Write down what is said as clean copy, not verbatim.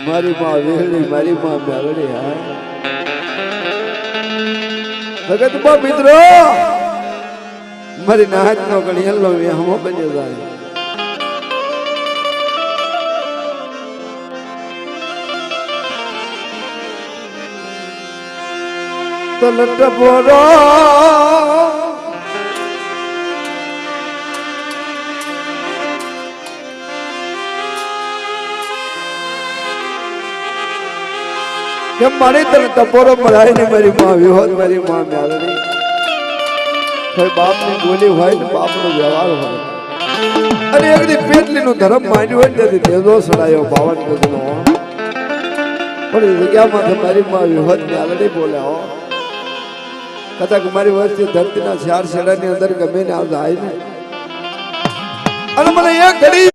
મારી માં વેહડી મારી માં મેલડી હા જગત માં મિત્રો મારી નાહત નો ગણિયલો વે હમો બની જાય તો લટ બોરો કે મારી તને ટપોરો મરાય ને મારી માં વિહોત મારી માં મેલડી કોઈ બાપ ની બોલી હોય ને બાપ નો વ્યવહાર હોય અને એક દી પેટલી નું ધર્મ માંડ્યું હોય તેથી તેજો સડાયો 52 નો પણ એ જગ્યામાં મારી માં વિહોત મેલડી બોલે હો કદાચ મારી વસ્તી ધરતીના ચાર છેડાની અંદર ગમે ને આ જાય ને અને મને એક ઘડી